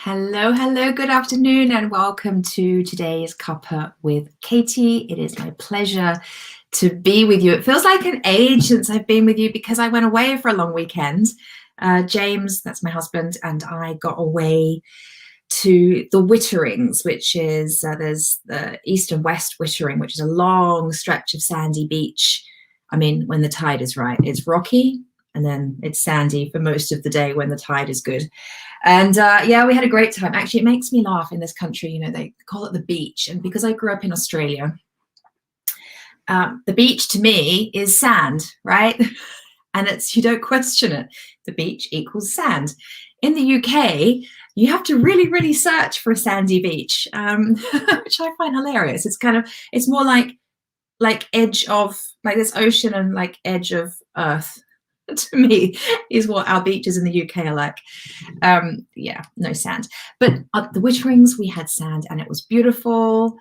Hello, hello, good afternoon, and welcome to today's Cuppa with Katie. It is my pleasure to be with you. It feels like an age since I've been with you because I went away for a long weekend. James, that's my husband, and I got away to the Witterings, which is there's the east and west Wittering, which is a long stretch of sandy beach. I mean, when the tide is right, it's rocky, and then it's sandy for most of the day when the tide is good. And yeah, we had a great time. Actually, it makes me laugh in this country. You know, they call it the beach. And because I grew up in Australia, the beach to me is sand, right? And you don't question it. The beach equals sand. In the UK, you have to really, really search for a sandy beach, which I find hilarious. It's more like edge of, like this ocean and like edge of earth. To me is what our beaches in the UK are like. Yeah, no sand. But at the Witterings, we had sand and it was beautiful.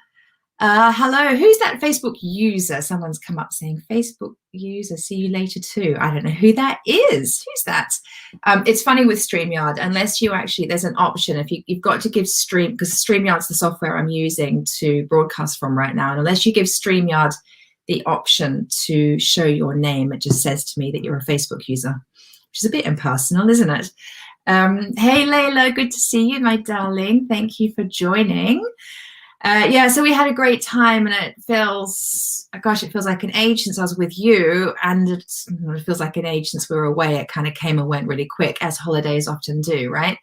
Hello, who's that Facebook user? Someone's come up saying, Facebook user, see you later too. I don't know who that is. Who's that? It's funny with StreamYard, unless you actually, there's an option. If you've got to give because StreamYard's the software I'm using to broadcast from right now. And unless you give StreamYard the option to show your name, it just says to me that you're a Facebook user, which is a bit impersonal, isn't it? Hey Layla, good to see you, my darling. Thank you for joining. Yeah, so we had a great time, and it feels like an age since I was with you, and it feels like an age since we were away. It kind of came and went really quick, as holidays often do, right?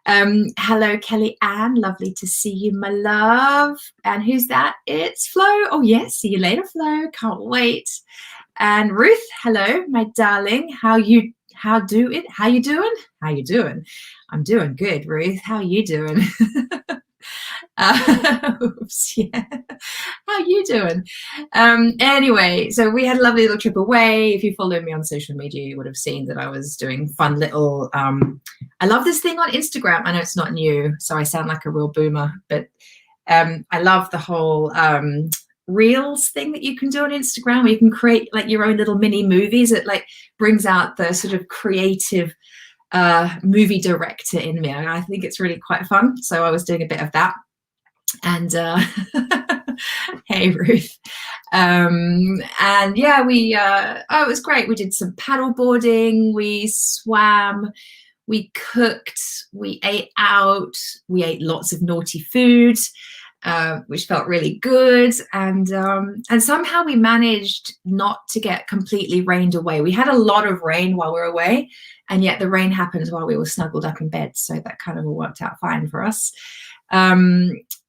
Hello, Kelly Ann. Lovely to see you, my love. And who's that? It's Flo. Oh, yes. See you later, Flo. Can't wait. And Ruth, hello, my darling. How you doing? I'm doing good, Ruth. How you doing? Oops, yeah. How you doing? Anyway, so we had a lovely little trip away. If you follow me on social media, you would have seen that I was doing fun little I love this thing on Instagram. I know it's not new, so I sound like a real boomer, but I love the whole reels thing that you can do on Instagram, where you can create like your own little mini movies. It like brings out the sort of creative movie director in me. I think it's really quite fun, so I was doing a bit of that. And hey Ruth. And yeah, it was great. We did some paddle boarding, we swam, we cooked, we ate out, we ate lots of naughty food, which felt really good. And somehow we managed not to get completely rained away. We had a lot of rain while we were away, and yet the rain happened while we were snuggled up in bed. So that kind of all worked out fine for us.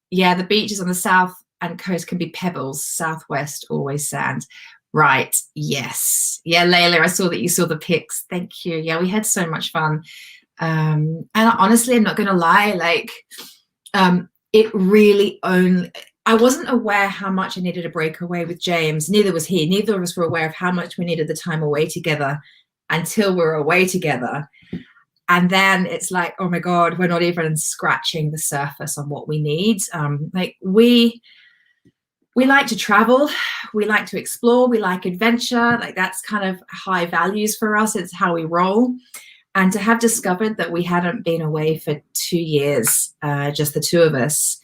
Yeah, the beaches on the south and coast can be pebbles, southwest always sand. Right, yes. Yeah, Layla, I saw that you saw the pics. Thank you. Yeah, we had so much fun. And honestly, I'm not going to lie, like it really I wasn't aware how much I needed a breakaway with James. Neither was he. Neither of us were aware of how much we needed the time away together until we were away together. And then it's like, oh my God, we're not even scratching the surface on what we need. Like we like to travel, we like to explore, we like adventure. Like that's kind of high values for us. It's how we roll. And to have discovered that we hadn't been away for 2 years, just the two of us,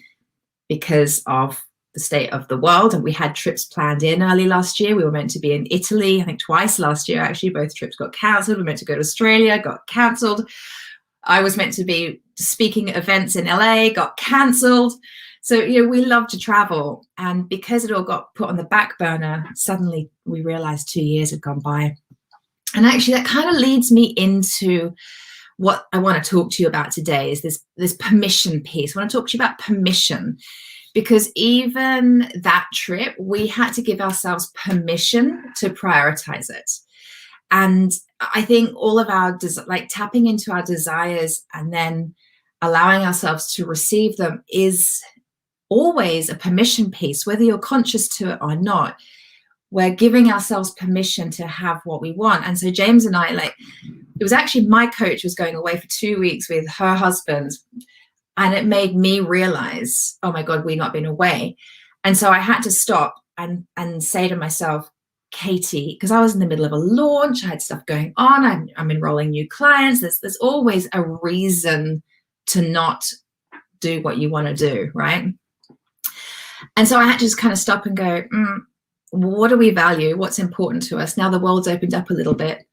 because of the state of the world, and we had trips planned in early last year. We were meant to be in Italy, I think twice last year, actually. Both trips got cancelled. We were meant to go to Australia, got cancelled. I was meant to be speaking at events in LA, got cancelled. So, you know, we love to travel. And because it all got put on the back burner, suddenly we realized 2 years had gone by. And actually that kind of leads me into what I want to talk to you about today, is this permission piece. I want to talk to you about permission. Because even that trip, we had to give ourselves permission to prioritize it. And I think all of our, like tapping into our desires and then allowing ourselves to receive them is always a permission piece, whether you're conscious to it or not. We're giving ourselves permission to have what we want. And so James and I, like, it was actually my coach was going away for 2 weeks with her husband. And it made me realize, oh my God, we've not been away. And so I had to stop and say to myself, Katie, because I was in the middle of a launch, I had stuff going on, I'm enrolling new clients. There's always a reason to not do what you want to do, right? And so I had to just kind of stop and go, what do we value? What's important to us? Now the world's opened up a little bit.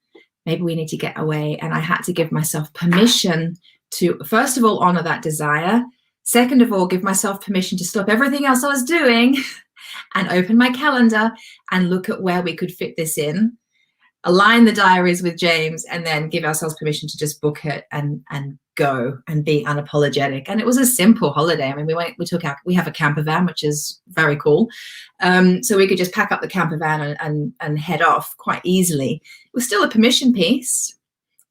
Maybe we need to get away. And I had to give myself permission to, first of all, honor that desire. Second of all, give myself permission to stop everything else I was doing and open my calendar and look at where we could fit this in, align the diaries with James, and then give ourselves permission to just book it and go and be unapologetic. And it was a simple holiday. I mean, we have a camper van, which is very cool. So we could just pack up the camper van and head off quite easily. It was still a permission piece.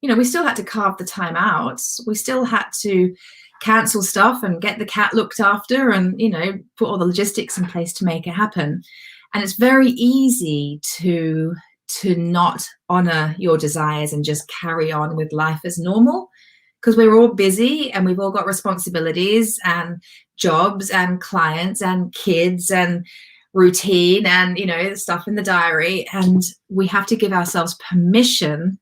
You know, we still had to carve the time out. We still had to cancel stuff and get the cat looked after and, you know, put all the logistics in place to make it happen. And it's very easy to not honor your desires and just carry on with life as normal, because we're all busy and we've all got responsibilities and jobs and clients and kids and routine and, you know, stuff in the diary. And we have to give ourselves permission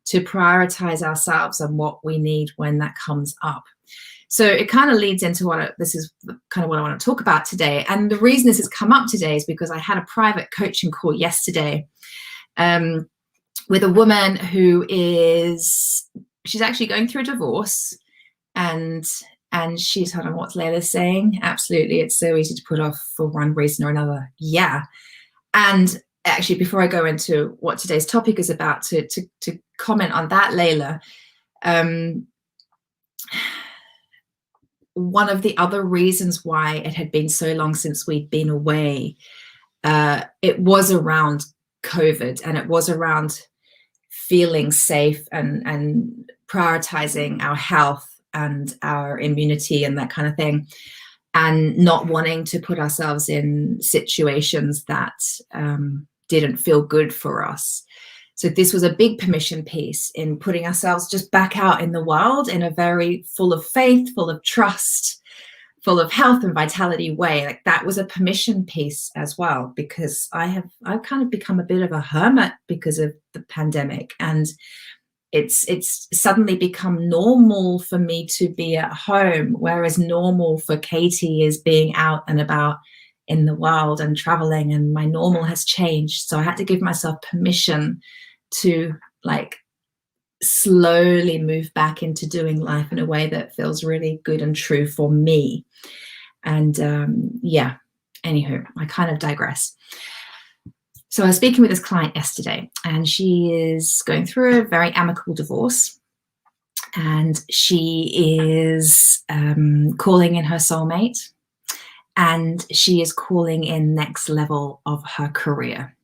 to prioritize ourselves and what we need when that comes up. So it kind of leads into this is kind of what I want to talk about today. And the reason this has come up today is because I had a private coaching call yesterday with a woman who she's actually going through a divorce, and she's, hold on, what's Layla saying? Absolutely, it's so easy to put off for one reason or another. Yeah. And actually, before I go into what today's topic is about, to comment on that, Layla, one of the other reasons why it had been so long since we'd been away, it was around COVID, and it was around feeling safe and prioritizing our health and our immunity and that kind of thing, and not wanting to put ourselves in situations that didn't feel good for us. So this was a big permission piece in putting ourselves just back out in the world in a very full of faith, full of trust, full of health and vitality way. Like, that was a permission piece as well, because I've kind of become a bit of a hermit because of the pandemic, and it's suddenly become normal for me to be at home, whereas normal for Katie is being out and about in the world and traveling, and my normal has changed. So I had to give myself permission to, like, slowly move back into doing life in a way that feels really good and true for me. And yeah, anywho, I kind of digress. So I was speaking with this client yesterday, and she is going through a very amicable divorce, and she is calling in her soulmate, and she is calling in next level of her career.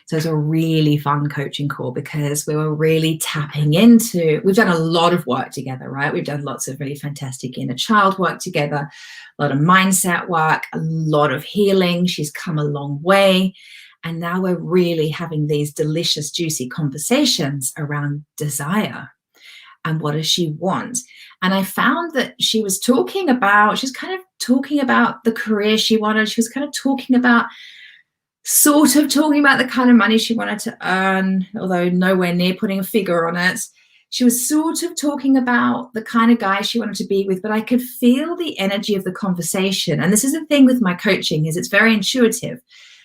So it's a really fun coaching call, because we were really tapping into, we've done a lot of work together, right? We've done lots of really fantastic inner child work together, a lot of mindset work, a lot of healing. She's come a long way. And now we're really having these delicious, juicy conversations around desire and what does she want. And I found that she was kind of talking about the career she wanted. She was kind of talking about the kind of money she wanted to earn, although nowhere near putting a figure on it. She was sort of talking about the kind of guy she wanted to be with, but I could feel the energy of the conversation. And this is the thing with my coaching, is it's very intuitive.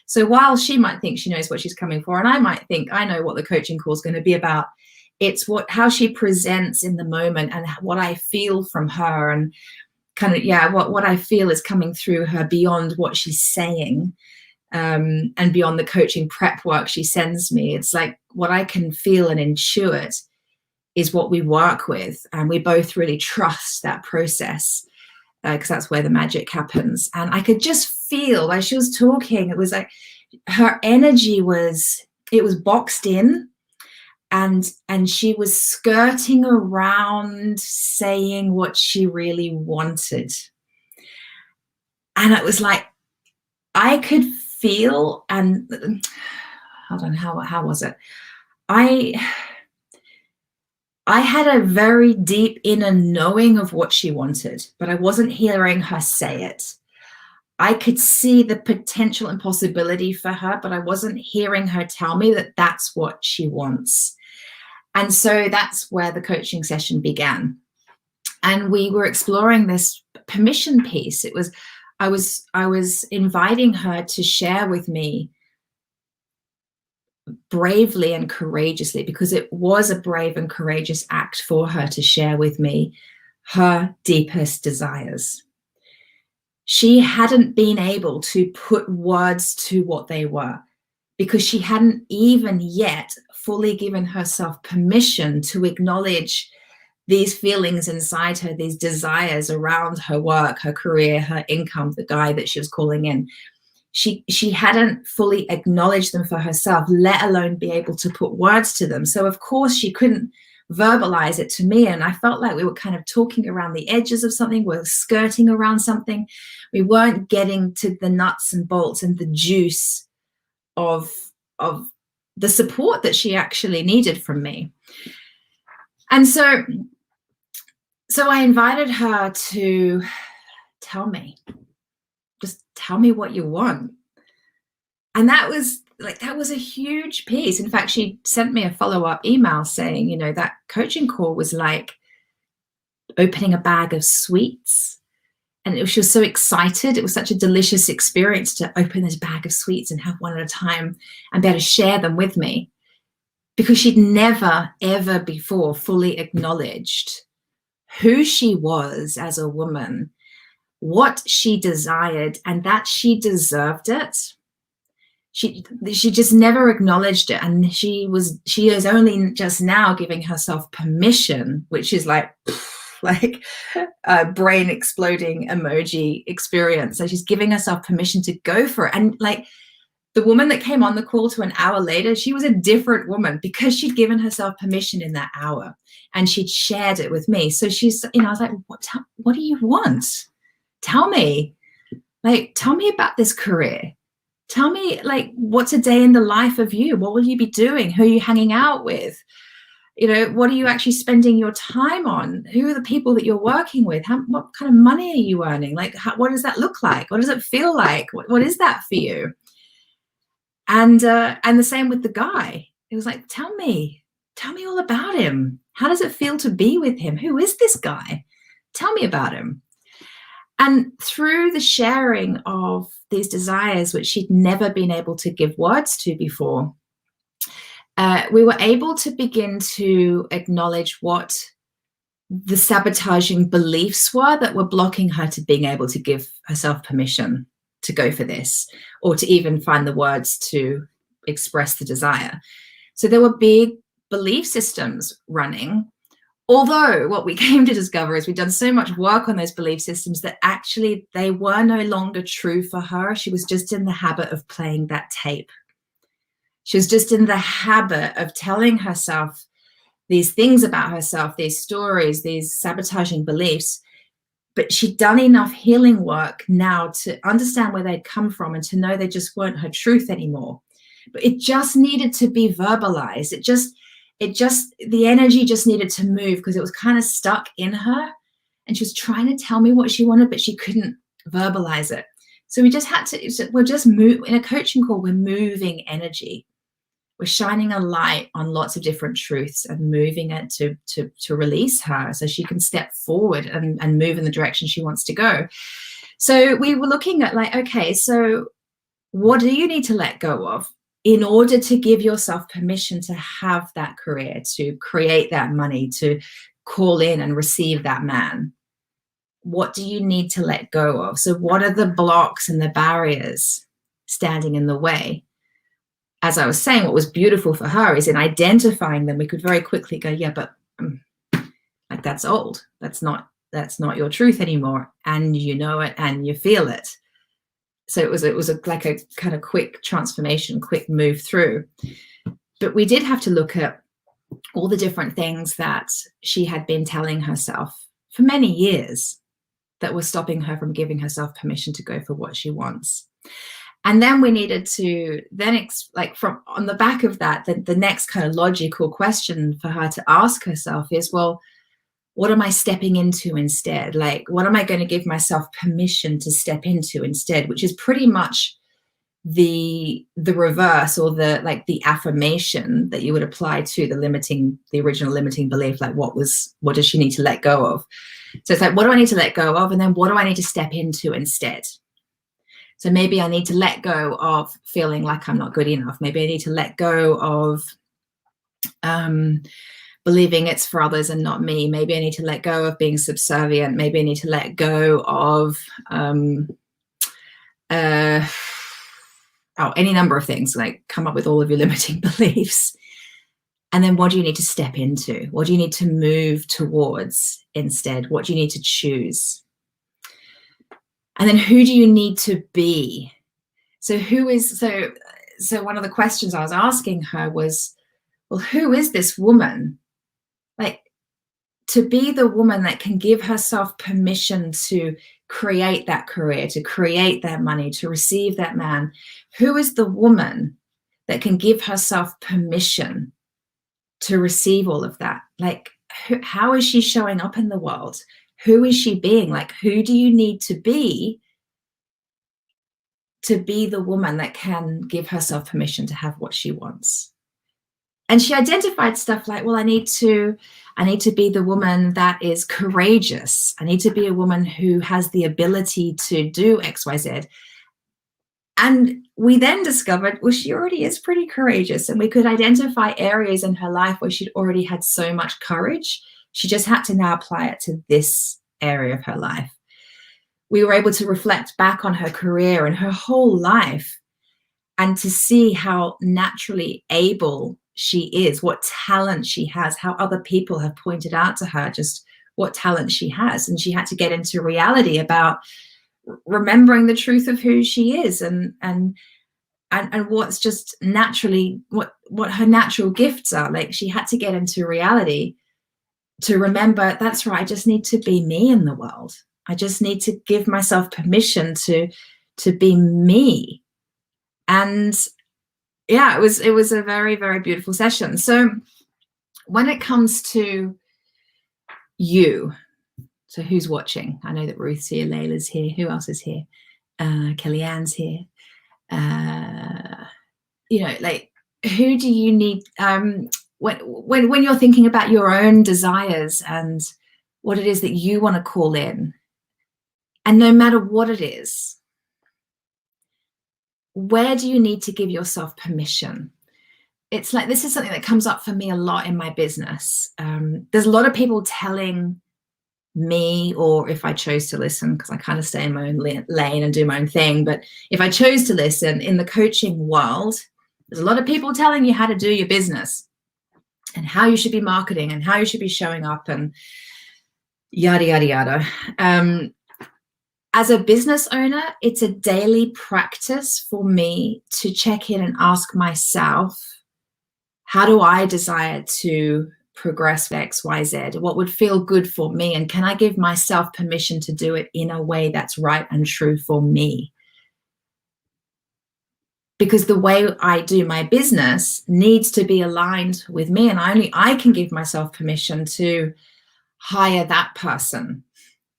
So while she might think she knows what she's coming for, and I might think I know what the coaching call is going to be about, it's how she presents in the moment and what I feel from her, and kind of, what I feel is coming through her beyond what she's saying. And beyond the coaching prep work she sends me. It's like what I can feel and intuit is what we work with, and we both really trust that process, because that's where the magic happens. And I could just feel, as she was talking, it was like her energy was boxed in, and she was skirting around saying what she really wanted. And it was like I could feel, and hold on, how was it? I had a very deep inner knowing of what she wanted, but I wasn't hearing her say it. I could see the potential and possibility for her, but I wasn't hearing her tell me that that's what she wants. And so that's where the coaching session began. And we were exploring this permission piece. I was inviting her to share with me bravely and courageously, because it was a brave and courageous act for her to share with me her deepest desires. She hadn't been able to put words to what they were, because she hadn't even yet fully given herself permission to acknowledge these feelings inside her, these desires around her work, her career, her income, the guy that she was calling in. She hadn't fully acknowledged them for herself, let alone be able to put words to them. So of course she couldn't verbalize it to me. And I felt like we were kind of talking around the edges of something. We were skirting around something. We weren't getting to the nuts and bolts and the juice of the support that she actually needed from me. And so I invited her to tell me, just tell me what you want. And that was a huge piece. In fact, she sent me a follow-up email saying, you know, that coaching call was like opening a bag of sweets. And she was so excited. It was such a delicious experience to open this bag of sweets and have one at a time and be able to share them with me, because she'd never, ever before fully acknowledged who she was as a woman, what she desired, and that she deserved it. She just never acknowledged it. And she is only just now giving herself permission, which is like a brain exploding emoji experience. So she's giving herself permission to go for it. And like the woman that came on the call to an hour later, she was a different woman, because she'd given herself permission in that hour and she'd shared it with me. So she's, you know, I was like, what do you want? Tell me about this career. Tell me, like, what's a day in the life of you? What will you be doing? Who are you hanging out with? You know, what are you actually spending your time on? Who are the people that you're working with? What kind of money are you earning? Like, what does that look like? What does it feel like? What is that for you? And the same with the guy. It was like, tell me all about him. How does it feel to be with him? Who is this guy? Tell me about him. And through the sharing of these desires, which she'd never been able to give words to before, we were able to begin to acknowledge what the sabotaging beliefs were that were blocking her to being able to give herself permission to go for this, or to even find the words to express the desire. So there were big belief systems running. Although what we came to discover is we'd done so much work on those belief systems that actually they were no longer true for her. She was just in the habit of playing that tape. She was just in the habit of telling herself these things about herself, these stories, these sabotaging beliefs. But she'd done enough healing work now to understand where they'd come from and to know they just weren't her truth anymore. But it just needed to be verbalized. The energy just needed to move, because it was kind of stuck in her, and she was trying to tell me what she wanted, but she couldn't verbalize it. So we just had to, we're just move in a coaching call. We're moving energy. We're shining a light on lots of different truths and moving it to release her so she can step forward and move in the direction she wants to go. So we were looking at like, okay, so what do you need to let go of in order to give yourself permission to have that career, to create that money, to call in and receive that man? What do you need to let go of? So what are the blocks and the barriers standing in the way? As I was saying, what was beautiful for her is in identifying them, we could very quickly go, yeah, but like that's old. That's not your truth anymore. And you know it and you feel it. So it was like a kind of quick transformation, quick move through. But we did have to look at all the different things that she had been telling herself for many years that were stopping her from giving herself permission to go for what she wants. And then we needed to then, from on the back of that, the next kind of logical question for her to ask herself is, well, what am I stepping into instead? Like, what am I going to give myself permission to step into instead? Which is pretty much the reverse, or the affirmation that you would apply to the original limiting belief. Like, what does she need to let go of? So it's like, what do I need to let go of? And then what do I need to step into instead? So maybe I need to let go of feeling like I'm not good enough. Maybe I need to let go of believing it's for others and not me. Maybe I need to let go of being subservient. Maybe I need to let go of any number of things, like come up with all of your limiting beliefs. And then what do you need to step into? What do you need to move towards instead? What do you need to choose? And then who do you need to be? So one of the questions I was asking her was, well, who is this woman? Like, to be the woman that can give herself permission to create that career, to create that money, to receive that man. Who is the woman that can give herself permission to receive all of that? Like, how is she showing up in the world? Who is she being? Like, who do you need to be the woman that can give herself permission to have what she wants? And she identified stuff like, well, I need to be the woman that is courageous. I need to be a woman who has the ability to do X, Y, Z. And we then discovered, well, she already is pretty courageous, and we could identify areas in her life where she'd already had so much courage. She just had to now apply it to this area of her life. We were able to reflect back on her career and her whole life and to see how naturally able she is, what talent she has, how other people have pointed out to her just what talent she has. And she had to get into reality about remembering the truth of who she is and what's just naturally what her natural gifts are. Like, she had to get into reality to remember, that's right, I just need to be me in the world. I just need to give myself permission to be me. And yeah, it was a very, very beautiful session. So when it comes to you, so who's watching? I know that Ruth's here, Layla's here. Who else is here? Kellyanne's here. Like, who do you need when you're thinking about your own desires and what it is that you want to call in? And no matter what it is, where do you need to give yourself permission? It's like, this is something that comes up for me a lot in my business. There's a lot of people telling me, or if I chose to listen, because I kind of stay in my own lane and do my own thing, but if I chose to listen in the coaching world, there's a lot of people telling you how to do your business and how you should be marketing and how you should be showing up and yada, yada, yada. As a business owner, it's a daily practice for me to check in and ask myself, how do I desire to progress with X, Y, Z? What would feel good for me? And can I give myself permission to do it in a way that's right and true for me? Because the way I do my business needs to be aligned with me, and only I can give myself permission to hire that person.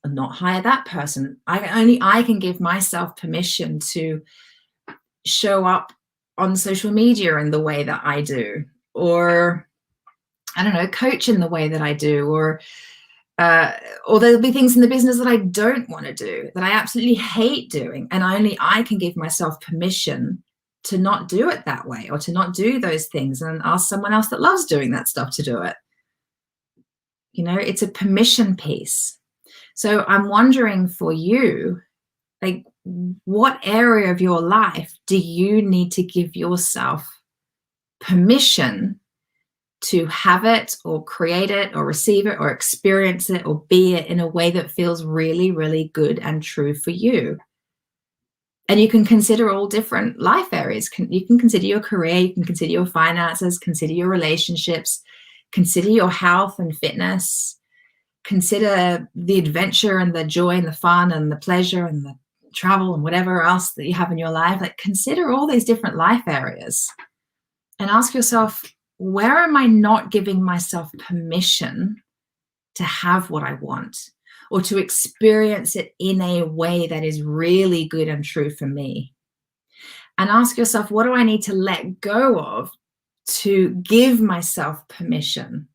Not hire that person. I can give myself permission to show up on social media in the way that I do, or I don't know, coach in the way that I do, or there'll be things in the business that I don't want to do, that I absolutely hate doing, and only I can give myself permission to not do it that way, or to not do those things, and ask someone else that loves doing that stuff to do it. It's a permission piece. So I'm wondering for you, like, what area of your life do you need to give yourself permission to have it, or create it, or receive it, or experience it, or be it in a way that feels really, really good and true for you? And you can consider all different life areas. You can consider your career, you can consider your finances, consider your relationships, consider your health and fitness, consider the adventure and the joy and the fun and the pleasure and the travel and whatever else that you have in your life. Like, consider all these different life areas and ask yourself, where am I not giving myself permission to have what I want, or to experience it in a way that is really good and true for me? And ask yourself, what do I need to let go of to give myself permission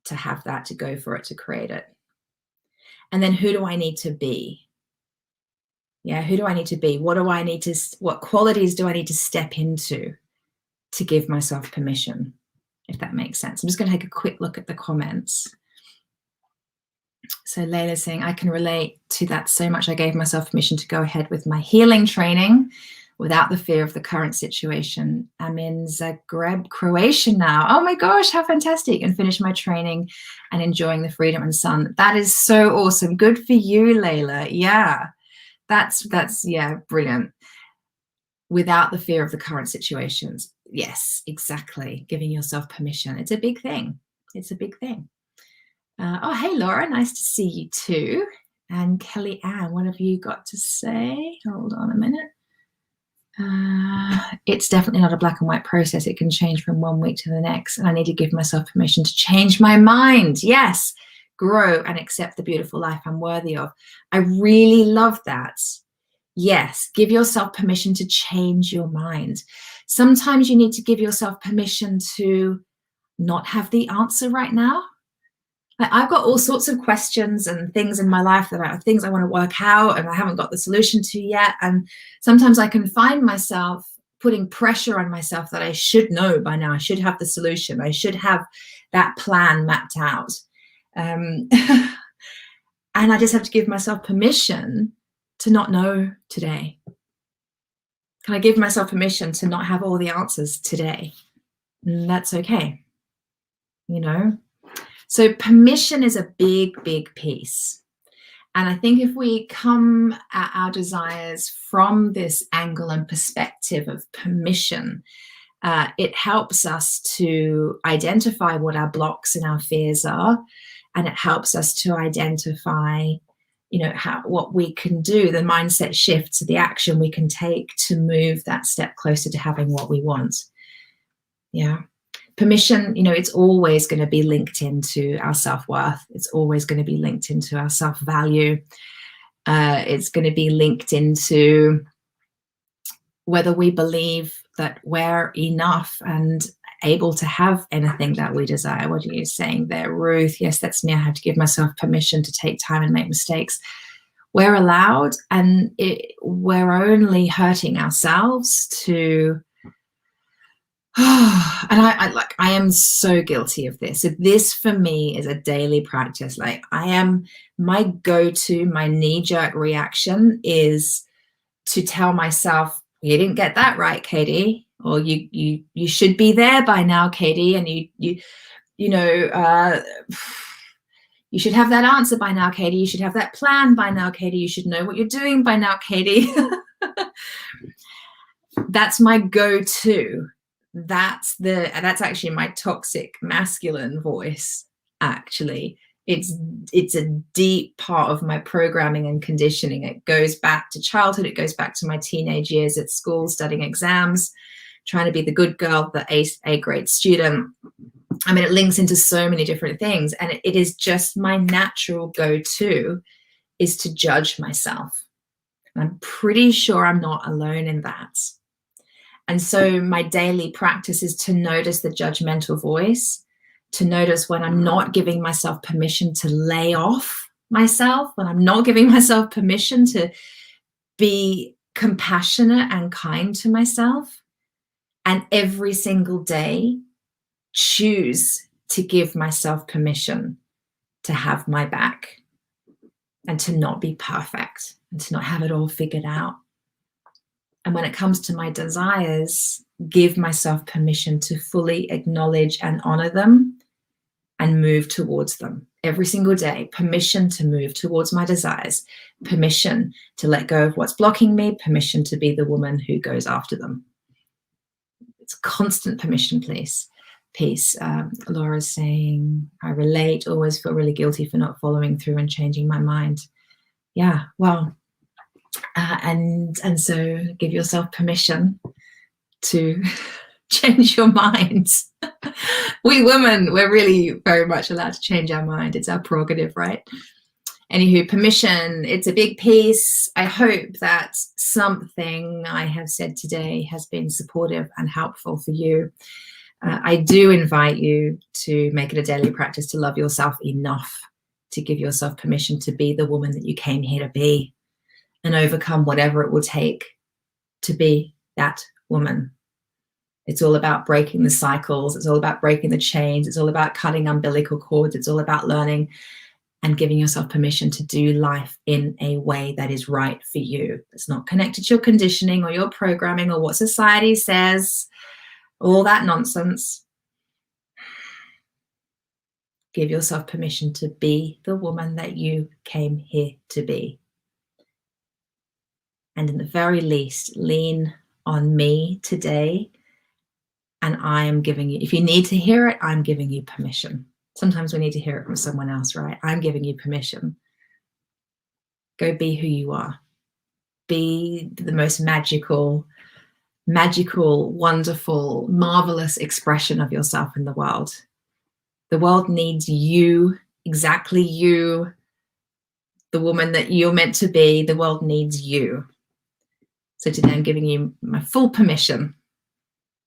to have that, to go for it, to create it? And then who do I need to be? Yeah, who do I need to be? What qualities do I need to step into to give myself permission, if that makes sense? I'm just going to take a quick look at the comments. So Layla's saying, I can relate to that so much. I gave myself permission to go ahead with my healing training without the fear of the current situation. I'm in Zagreb, Croatia now. Oh my gosh, how fantastic. And finish my training and enjoying the freedom and sun. That is so awesome. Good for you, Layla. Yeah, that's yeah, brilliant. Without the fear of the current situations. Yes, exactly. Giving yourself permission. It's a big thing. It's a big thing. Oh, hey, Laura. Nice to see you too. And Kelly Ann, what have you got to say? Hold on a minute. It's definitely not a black and white process. It can change from one week to the next. And I need to give myself permission to change my mind. Yes. Grow and accept the beautiful life I'm worthy of. I really love that. Yes, give yourself permission to change your mind. Sometimes you need to give yourself permission to not have the answer right now. I've got all sorts of questions and things in my life that are things I want to work out and I haven't got the solution to yet. And sometimes I can find myself putting pressure on myself that I should know by now. I should have the solution. I should have that plan mapped out. And I just have to give myself permission to not know today. Can I give myself permission to not have all the answers today? And that's okay, you know? So permission is a big, big piece. And I think if we come at our desires from this angle and perspective of permission, it helps us to identify what our blocks and our fears are. And it helps us to identify, you know, what we can do, the mindset shifts, the action we can take to move that step closer to having what we want. Yeah. Permission, you know, it's always going to be linked into our self-worth. It's always going to be linked into our self-value. It's going to be linked into whether we believe that we're enough and able to have anything that we desire. What are you saying there, Ruth? Yes, that's me. I have to give myself permission to take time and make mistakes. We're allowed, and we're only hurting ourselves to and I am so guilty of this. So this for me is a daily practice. Like my go-to, my knee-jerk reaction is to tell myself, you didn't get that right, Katie, or you should be there by now, Katie, and you should have that answer by now, Katie. You should have that plan by now, Katie. You should know what you're doing by now, Katie. That's my go-to. That's actually my toxic masculine voice. Actually, it's a deep part of my programming and conditioning. It goes back to childhood. It goes back to my teenage years at school, studying exams, trying to be the good girl, the A grade student. I mean, it links into so many different things, and it is just my natural go-to is to judge myself. And I'm pretty sure I'm not alone in that. And so my daily practice is to notice the judgmental voice, to notice when I'm not giving myself permission to lay off myself, when I'm not giving myself permission to be compassionate and kind to myself. And every single day, choose to give myself permission to have my back and to not be perfect and to not have it all figured out. And when it comes to my desires, give myself permission to fully acknowledge and honor them and move towards them every single day. Permission to move towards my desires, permission to let go of what's blocking me, permission to be the woman who goes after them. It's constant permission, please. Peace. Laura's saying, I relate, always feel really guilty for not following through and changing my mind. Yeah, well, and so give yourself permission to change your mind. We women, we're really very much allowed to change our mind. It's our prerogative, right? Anywho, permission, it's a big piece. I hope that something I have said today has been supportive and helpful for you. I do invite you to make it a daily practice to love yourself enough to give yourself permission to be the woman that you came here to be and overcome whatever it will take to be that woman. It's all about breaking the cycles. It's all about breaking the chains. It's all about cutting umbilical cords. It's all about learning and giving yourself permission to do life in a way that is right for you. It's not connected to your conditioning or your programming or what society says, all that nonsense. Give yourself permission to be the woman that you came here to be. And in the very least, lean on me today. And I am giving you, if you need to hear it, I'm giving you permission. Sometimes we need to hear it from someone else, right? I'm giving you permission. Go be who you are. Be the most magical, wonderful, marvelous expression of yourself in the world. The world needs you, exactly you, the woman that you're meant to be. The world needs you. So today I'm giving you my full permission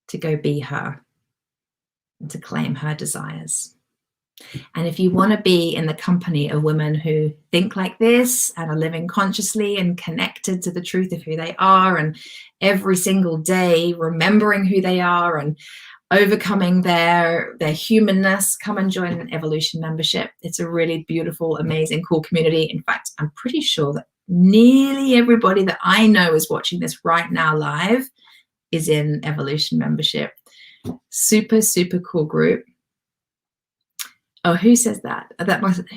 to go be her and to claim her desires. And if you want to be in the company of women who think like this and are living consciously and connected to the truth of who they are, and every single day remembering who they are and overcoming their humanness, come and join an Evolution membership. It's a really beautiful, amazing, cool community. In fact, I'm pretty sure that nearly everybody that I know is watching this right now live is in Evolution membership. Super, super cool group. Oh, who says that?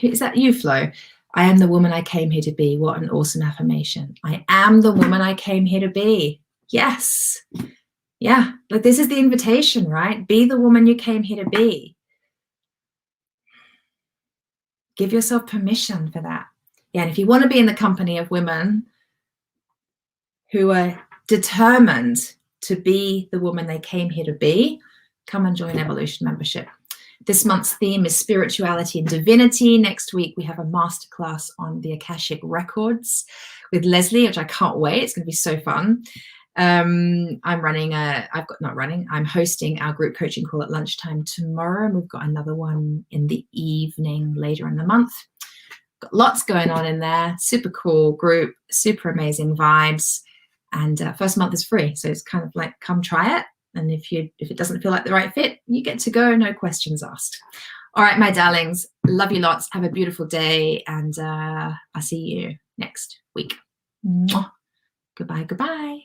Is that you, Flo? I am the woman I came here to be. What an awesome affirmation. I am the woman I came here to be. Yes. Yeah. Like, this is the invitation, right? Be the woman you came here to be. Give yourself permission for that. Yeah. And if you want to be in the company of women who are determined to be the woman they came here to be, come and join Evolution membership. This month's theme is spirituality and divinity. Next week, we have a masterclass on the Akashic Records with Leslie, which I can't wait. It's going to be so fun. I'm hosting our group coaching call at lunchtime tomorrow. And we've got another one in the evening later in the month. Got lots going on in there. Super cool group, super amazing vibes. And first month is free. So it's kind of like, come try it. And if it doesn't feel like the right fit, you get to go, no questions asked. All right, my darlings, love you lots. Have a beautiful day, and I'll see you next week. Mwah. Goodbye, goodbye.